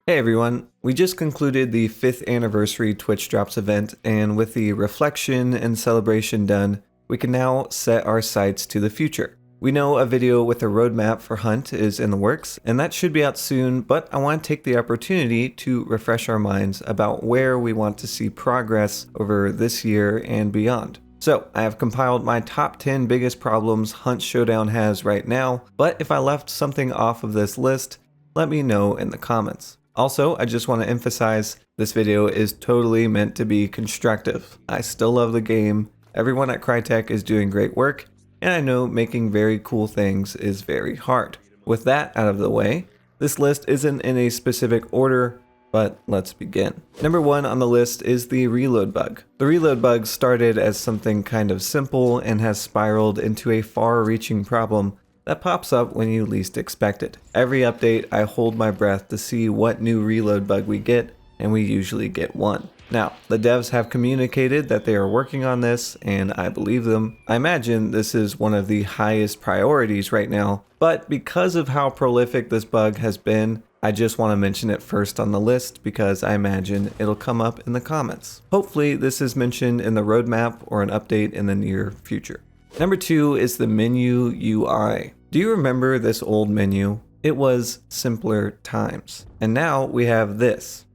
Hey everyone, we just concluded the 5th anniversary Twitch Drops event, and with the reflection and celebration done, we can now set our sights to the future. We know a video with a roadmap for Hunt is in the works, and that should be out soon, but I want to take the opportunity to refresh our minds about where we want to see progress over this year and beyond. So, I have compiled my top 10 biggest problems Hunt Showdown has right now, but if I left something off of this list, let me know in the comments. Also, I just want to emphasize this video is totally meant to be constructive. I still love the game, everyone at Crytek is doing great work, and I know making very cool things is very hard. With that out of the way, this list isn't in a specific order, but let's begin. Number 1 on the list is the reload bug. The reload bug started as something kind of simple and has spiraled into a far-reaching problem that pops up when you least expect it. Every update, I hold my breath to see what new reload bug we get, and we usually get one. Now, the devs have communicated that they are working on this, and I believe them. I imagine this is one of the highest priorities right now, but because of how prolific this bug has been, I just want to mention it first on the list because I imagine it'll come up in the comments. Hopefully, this is mentioned in the roadmap or an update in the near future. Number 2 is the menu UI. Do you remember this old menu? It was simpler times. And now we have this.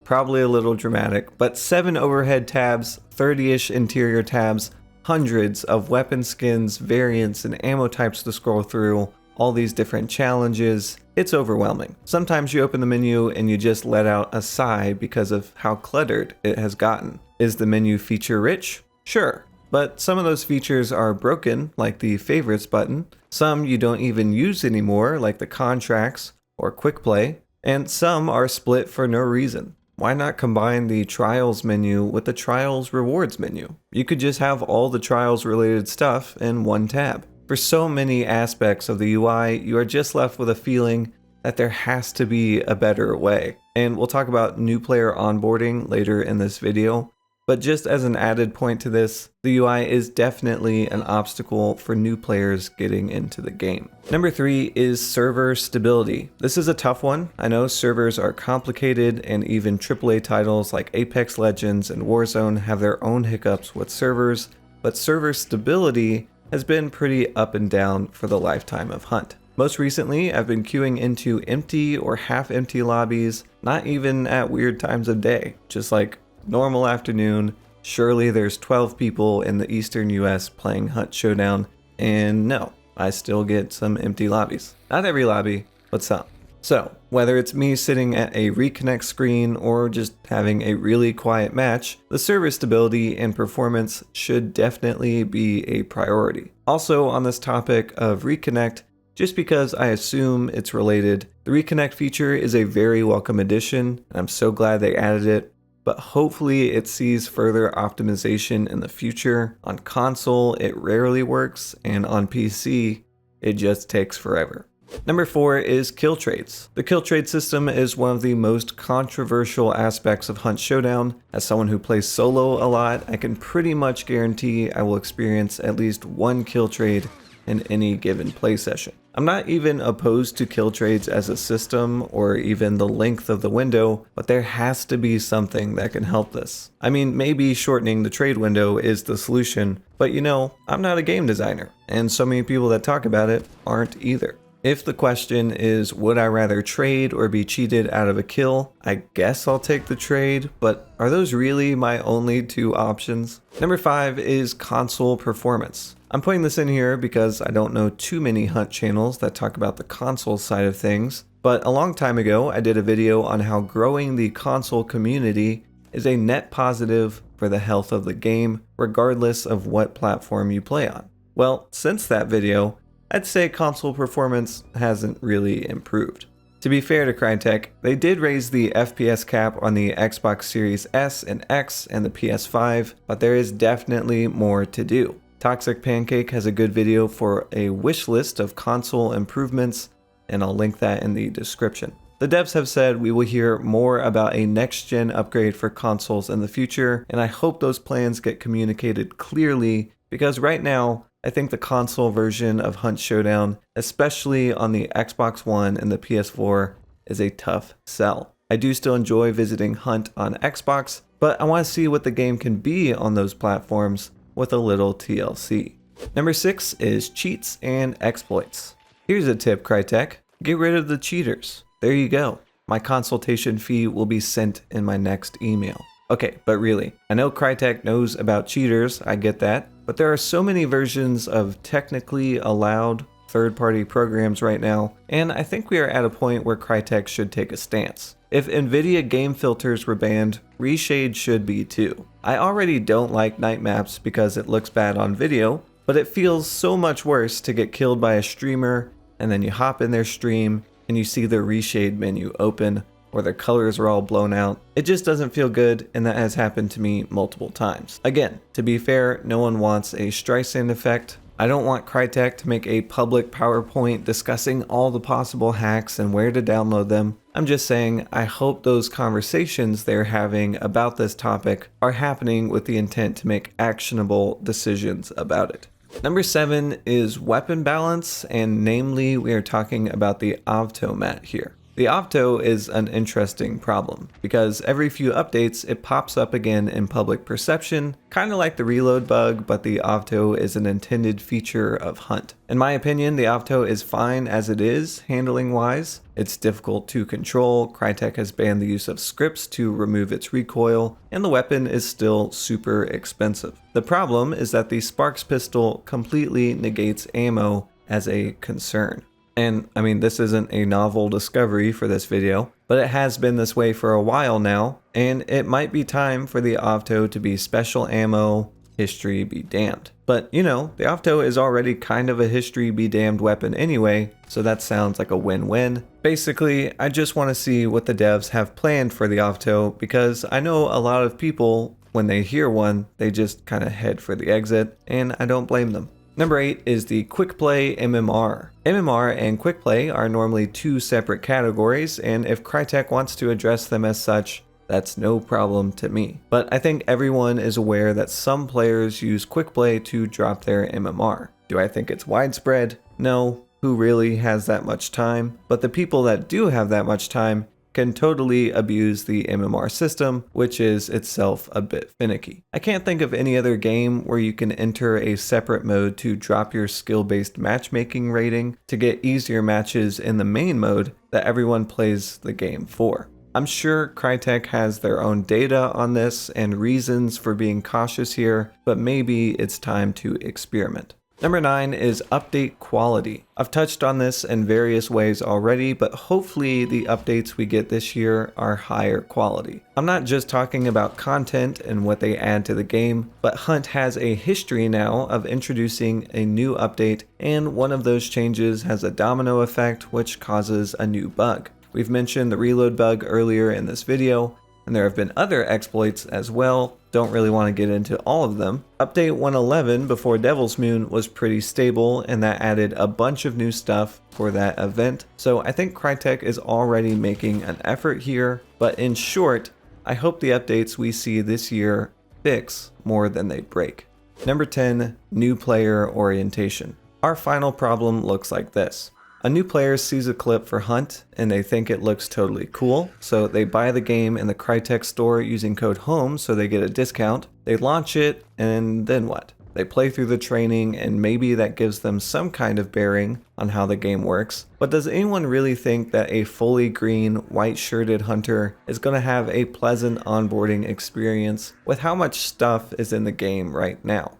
Probably a little dramatic, but 7 overhead tabs, 30-ish interior tabs, hundreds of weapon skins, variants, and ammo types to scroll through, all these different challenges. It's overwhelming. Sometimes you open the menu and you just let out a sigh because of how cluttered it has gotten. Is the menu feature rich? Sure. But some of those features are broken, like the favorites button. Some you don't even use anymore, like the contracts or Quickplay. And some are split for no reason. Why not combine the trials menu with the trials rewards menu? You could just have all the trials related stuff in one tab. For so many aspects of the UI, you are just left with a feeling that there has to be a better way. And we'll talk about new player onboarding later in this video. But just as an added point to this, the UI is definitely an obstacle for new players getting into the game. Number 3 is server stability. This is a tough one. I know servers are complicated and even AAA titles like Apex Legends and Warzone have their own hiccups with servers, but server stability has been pretty up and down for the lifetime of Hunt. Most recently, I've been queuing into empty or half-empty lobbies, not even at weird times of day, just like normal afternoon. Surely there's 12 people in the eastern US playing Hunt Showdown, and no, I still get some empty lobbies. Not every lobby, but some. So, whether it's me sitting at a reconnect screen or just having a really quiet match, the server stability and performance should definitely be a priority. Also, on this topic of reconnect, just because I assume it's related, the reconnect feature is a very welcome addition, and I'm so glad they added it. But hopefully it sees further optimization in the future. On console, it rarely works, and on PC, it just takes forever. Number 4 is kill trades. The kill trade system is one of the most controversial aspects of Hunt Showdown. As someone who plays solo a lot, I can pretty much guarantee I will experience at least one kill trade in any given play session. I'm not even opposed to kill trades as a system or even the length of the window, but there has to be something that can help this. I mean, maybe shortening the trade window is the solution, but you know, I'm not a game designer, and so many people that talk about it aren't either. If the question is, would I rather trade or be cheated out of a kill? I guess I'll take the trade, but are those really my only 2 options? Number 5 is console performance. I'm putting this in here because I don't know too many Hunt channels that talk about the console side of things, but a long time ago I did a video on how growing the console community is a net positive for the health of the game, regardless of what platform you play on. Well, since that video, I'd say console performance hasn't really improved. To be fair to Crytek, they did raise the FPS cap on the Xbox Series S and X and the PS5, but there is definitely more to do. Toxic Pancake has a good video for a wish list of console improvements, and I'll link that in the description. The devs have said we will hear more about a next-gen upgrade for consoles in the future, and I hope those plans get communicated clearly, because right now, I think the console version of Hunt Showdown, especially on the Xbox One and the PS4, is a tough sell. I do still enjoy visiting Hunt on Xbox, but I want to see what the game can be on those platforms with a little TLC. Number 6 is cheats and exploits. Here's a tip, Crytek. Get rid of the cheaters. There you go. My consultation fee will be sent in my next email. Okay, but really, I know Crytek knows about cheaters, I get that, but there are so many versions of technically allowed third-party programs right now, and I think we are at a point where Crytek should take a stance. If NVIDIA game filters were banned, reshade should be too. I already don't like night maps because it looks bad on video, but it feels so much worse to get killed by a streamer, and then you hop in their stream, and you see the reshade menu open, or their colors are all blown out. It just doesn't feel good, and that has happened to me multiple times. Again, to be fair, no one wants a Streisand effect. I don't want Crytek to make a public PowerPoint discussing all the possible hacks and where to download them. I'm just saying I hope those conversations they're having about this topic are happening with the intent to make actionable decisions about it. Number 7 is weapon balance, and namely we are talking about the Avto mat here. The Avto is an interesting problem because every few updates it pops up again in public perception, kind of like the reload bug, but the Avto is an intended feature of Hunt. In my opinion, the Avto is fine as it is, handling wise. It's difficult to control, Crytek has banned the use of scripts to remove its recoil, and the weapon is still super expensive. The problem is that the Sparks pistol completely negates ammo as a concern. And I mean, this isn't a novel discovery for this video, but it has been this way for a while now, and it might be time for the Avto to be special ammo, history be damned. But you know, the Avto is already kind of a history be damned weapon anyway, so that sounds like a win-win. Basically, I just want to see what the devs have planned for the Avto, because I know a lot of people, when they hear one, they just kind of head for the exit, and I don't blame them. Number 8 is the Quickplay MMR. MMR and Quickplay are normally two separate categories, and if Crytek wants to address them as such, that's no problem to me. But I think everyone is aware that some players use Quickplay to drop their MMR. Do I think it's widespread? No. Who really has that much time? But the people that do have that much time can totally abuse the MMR system, which is itself a bit finicky. I can't think of any other game where you can enter a separate mode to drop your skill-based matchmaking rating to get easier matches in the main mode that everyone plays the game for. I'm sure Crytek has their own data on this and reasons for being cautious here, but maybe it's time to experiment. Number 9 is update quality. I've touched on this in various ways already, but hopefully the updates we get this year are higher quality. I'm not just talking about content and what they add to the game, but Hunt has a history now of introducing a new update, and one of those changes has a domino effect which causes a new bug. We've mentioned the reload bug earlier in this video, and there have been other exploits as well. Don't really want to get into all of them. Update 111 before Devil's Moon was pretty stable, and that added a bunch of new stuff for that event. So I think Crytek is already making an effort here, but in short, I hope the updates we see this year fix more than they break. Number 10, new player orientation. Our final problem looks like this. A new player sees a clip for Hunt and they think it looks totally cool, so they buy the game in the Crytek store using code HOME so they get a discount. They launch it, and then what? They play through the training and maybe that gives them some kind of bearing on how the game works. But does anyone really think that a fully green, white-shirted hunter is going to have a pleasant onboarding experience with how much stuff is in the game right now?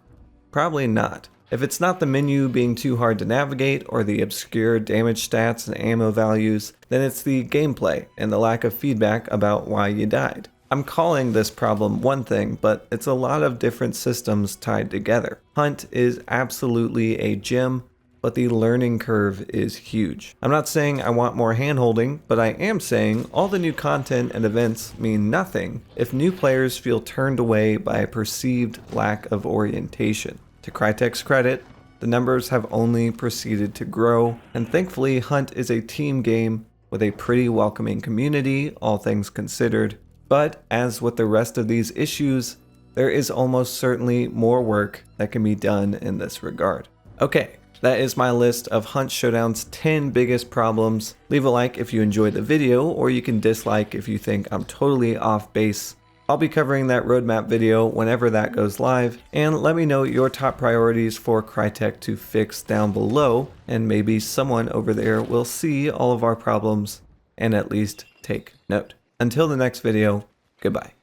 Probably not. If it's not the menu being too hard to navigate or the obscure damage stats and ammo values, then it's the gameplay and the lack of feedback about why you died. I'm calling this problem one thing, but it's a lot of different systems tied together. Hunt is absolutely a gem, but the learning curve is huge. I'm not saying I want more handholding, but I am saying all the new content and events mean nothing if new players feel turned away by a perceived lack of orientation. To Crytek's credit, the numbers have only proceeded to grow, and thankfully Hunt is a team game with a pretty welcoming community, all things considered. But as with the rest of these issues, there is almost certainly more work that can be done in this regard. Okay, that is my list of Hunt Showdown's 10 biggest problems. Leave a like if you enjoyed the video, or you can dislike if you think I'm totally off base. I'll be covering that roadmap video whenever that goes live, and let me know your top priorities for Crytek to fix down below, and maybe someone over there will see all of our problems and at least take note. Until the next video, goodbye.